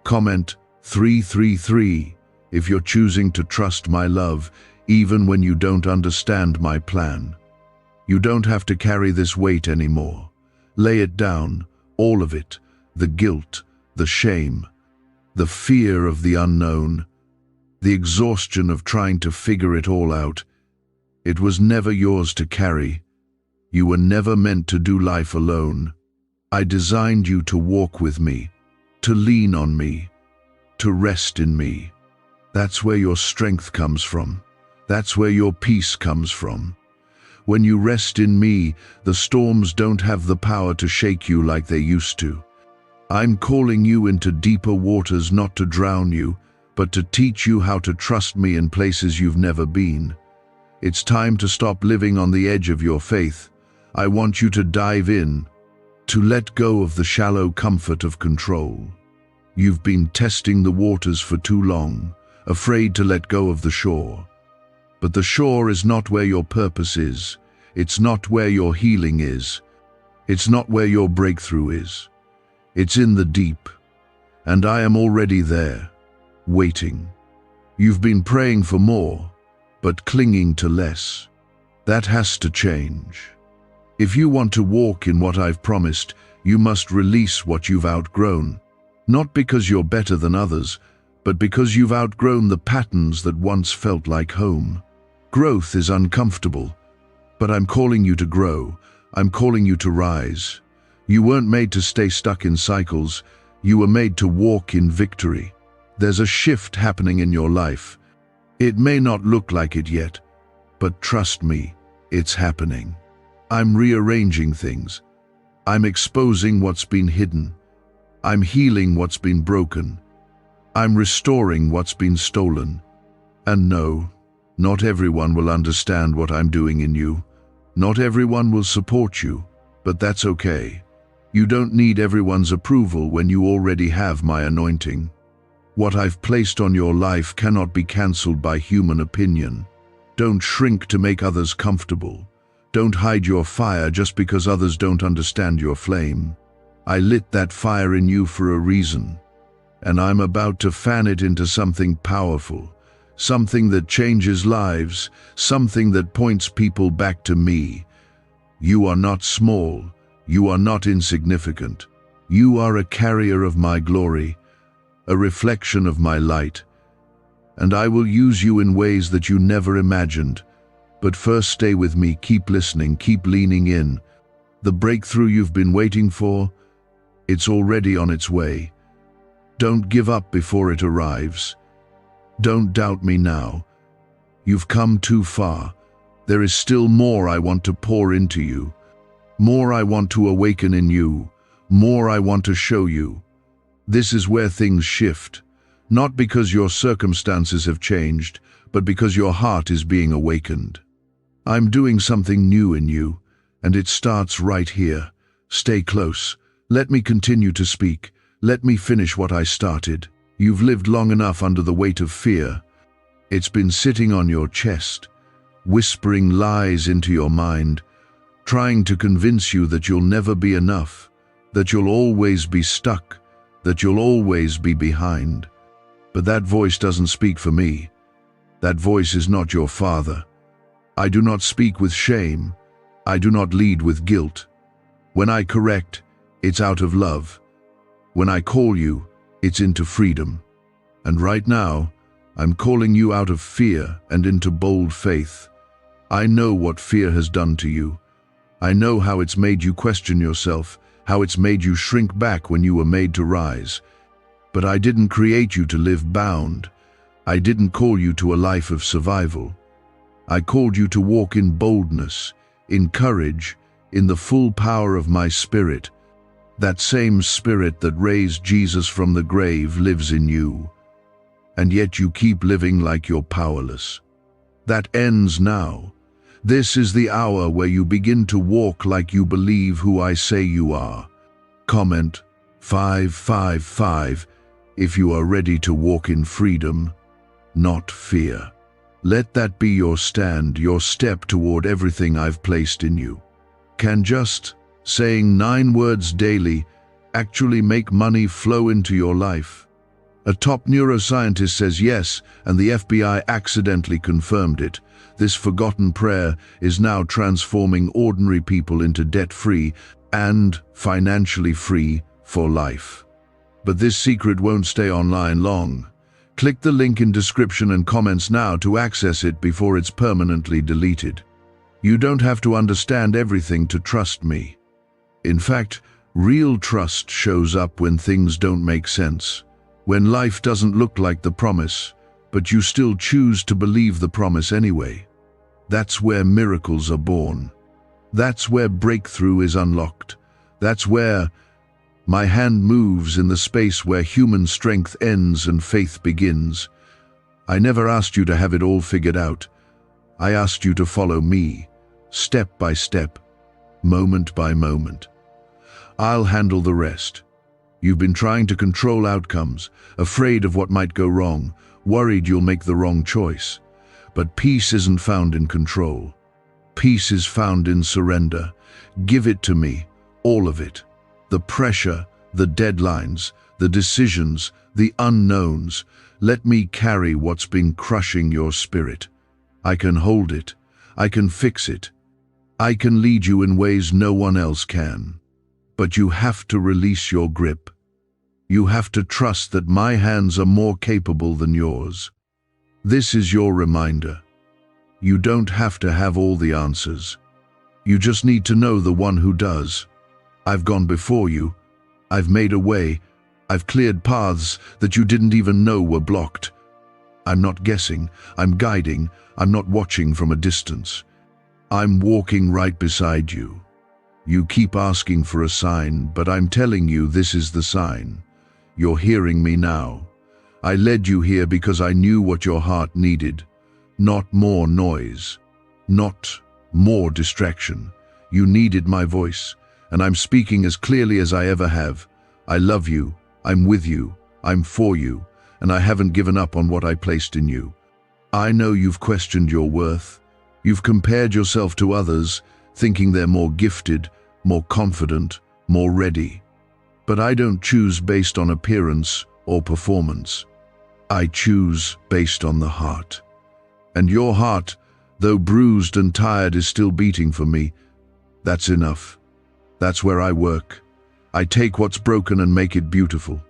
A: Comment 333 if you're choosing to trust my love, even when you don't understand my plan. You don't have to carry this weight anymore. Lay it down, all of it, the guilt, the shame, the fear of the unknown, the exhaustion of trying to figure it all out. It was never yours to carry. You were never meant to do life alone. I designed you to walk with me, to lean on me, to rest in me. That's where your strength comes from. That's where your peace comes from. When you rest in me, the storms don't have the power to shake you like they used to. I'm calling you into deeper waters not to drown you, but to teach you how to trust me in places you've never been. It's time to stop living on the edge of your faith. I want you to dive in, to let go of the shallow comfort of control. You've been testing the waters for too long, afraid to let go of the shore. But the shore is not where your purpose is. It's not where your healing is. It's not where your breakthrough is. It's in the deep. And I am already there, waiting. You've been praying for more, but clinging to less. That has to change. If you want to walk in what I've promised, you must release what you've outgrown. Not because you're better than others, but because you've outgrown the patterns that once felt like home. Growth is uncomfortable, but I'm calling you to grow. I'm calling you to rise. You weren't made to stay stuck in cycles. You were made to walk in victory. There's a shift happening in your life. It may not look like it yet, but trust me, it's happening. I'm rearranging things. I'm exposing what's been hidden. I'm healing what's been broken. I'm restoring what's been stolen. And no, not everyone will understand what I'm doing in you. Not everyone will support you, but that's okay. You don't need everyone's approval when you already have my anointing. What I've placed on your life cannot be cancelled by human opinion. Don't shrink to make others comfortable. Don't hide your fire just because others don't understand your flame. I lit that fire in you for a reason, and I'm about to fan it into something powerful. Something that changes lives, something that points people back to me. You are not small, you are not insignificant. You are a carrier of my glory, a reflection of my light. And I will use you in ways that you never imagined. But first stay with me, keep listening, keep leaning in. The breakthrough you've been waiting for, it's already on its way. Don't give up before it arrives. Don't doubt me now. You've come too far. There is still more I want to pour into you. More I want to awaken in you. More I want to show you. This is where things shift. Not because your circumstances have changed, but because your heart is being awakened. I'm doing something new in you, and it starts right here. Stay close. Let me continue to speak. Let me finish what I started. You've lived long enough under the weight of fear. It's been sitting on your chest, whispering lies into your mind, trying to convince you that you'll never be enough, that you'll always be stuck, that you'll always be behind. But that voice doesn't speak for me. That voice is not your father. I do not speak with shame. I do not lead with guilt. When I correct, it's out of love. When I call you, it's into freedom. And right now, I'm calling you out of fear and into bold faith. I know what fear has done to you. I know how it's made you question yourself, how it's made you shrink back when you were made to rise. But I didn't create you to live bound. I didn't call you to a life of survival. I called you to walk in boldness, in courage, in the full power of my Spirit. That same Spirit that raised Jesus from the grave lives in you. And yet you keep living like you're powerless. That ends now. This is the hour where you begin to walk like you believe who I say you are. Comment 555 if you are ready to walk in freedom, not fear. Let that be your stand, your step toward everything I've placed in you. Can just saying 9 words daily actually make money flow into your life? A top neuroscientist says yes, and the FBI accidentally confirmed it. This forgotten prayer is now transforming ordinary people into debt-free and financially free for life. But this secret won't stay online long. Click the link in description and comments now to access it before it's permanently deleted. You don't have to understand everything to trust me. In fact, real trust shows up when things don't make sense, when life doesn't look like the promise, but you still choose to believe the promise anyway. That's where miracles are born. That's where breakthrough is unlocked. That's where my hand moves in the space where human strength ends and faith begins. I never asked you to have it all figured out. I asked you to follow me, step by step, moment by moment. I'll handle the rest. You've been trying to control outcomes, afraid of what might go wrong, worried you'll make the wrong choice. But peace isn't found in control. Peace is found in surrender. Give it to me, all of it. The pressure, the deadlines, the decisions, the unknowns. Let me carry what's been crushing your spirit. I can hold it. I can fix it. I can lead you in ways no one else can. But you have to release your grip. You have to trust that my hands are more capable than yours. This is your reminder. You don't have to have all the answers. You just need to know the one who does. I've gone before you. I've made a way. I've cleared paths that you didn't even know were blocked. I'm not guessing. I'm guiding. I'm not watching from a distance. I'm walking right beside you. You keep asking for a sign, but I'm telling you this is the sign. You're hearing me now. I led you here because I knew what your heart needed. Not more noise. Not more distraction. You needed my voice, and I'm speaking as clearly as I ever have. I love you. I'm with you. I'm for you, and I haven't given up on what I placed in you. I know you've questioned your worth. You've compared yourself to others, thinking they're more gifted, more confident, more ready. But I don't choose based on appearance or performance. I choose based on the heart. And your heart, though bruised and tired, is still beating for me. That's enough. That's where I work. I take what's broken and make it beautiful.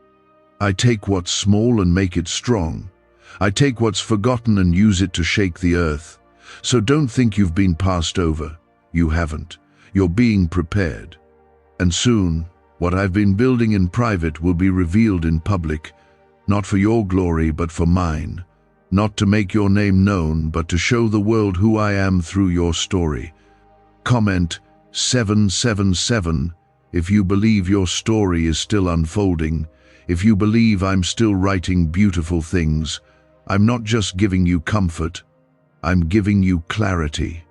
A: I take what's small and make it strong. I take what's forgotten and use it to shake the earth. So don't think you've been passed over. You haven't. You're being prepared. And soon, what I've been building in private will be revealed in public, not for your glory, but for mine. Not to make your name known, but to show the world who I am through your story. Comment 777 if you believe your story is still unfolding, if you believe I'm still writing beautiful things. I'm not just giving you comfort, I'm giving you clarity.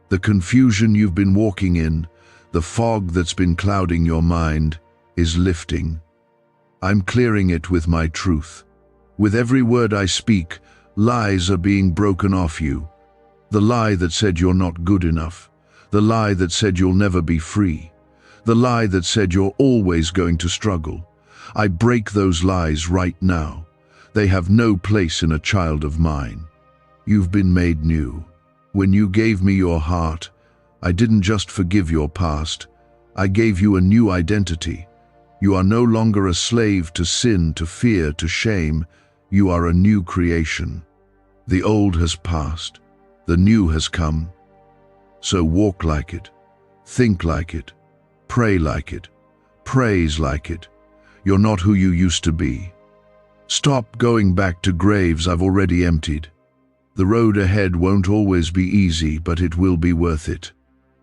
A: The confusion you've been walking in, the fog that's been clouding your mind, is lifting. I'm clearing it with my truth. With every word I speak, lies are being broken off you. The lie that said you're not good enough. The lie that said you'll never be free. The lie that said you're always going to struggle. I break those lies right now. They have no place in a child of mine. You've been made new. When you gave me your heart, I didn't just forgive your past. I gave you a new identity. You are no longer a slave to sin, to fear, to shame. You are a new creation. The old has passed. The new has come. So walk like it. Think like it. Pray like it. Praise like it. You're not who you used to be. Stop going back to graves I've already emptied. The road ahead won't always be easy, but it will be worth it.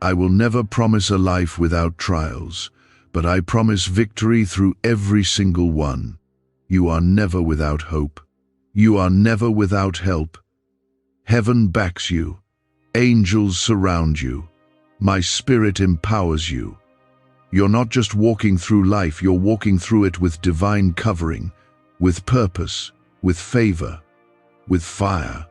A: I will never promise a life without trials, but I promise victory through every single one. You are never without hope. You are never without help. Heaven backs you. Angels surround you. My spirit empowers you. You're not just walking through life, you're walking through it with divine covering, with purpose, with favor, with fire.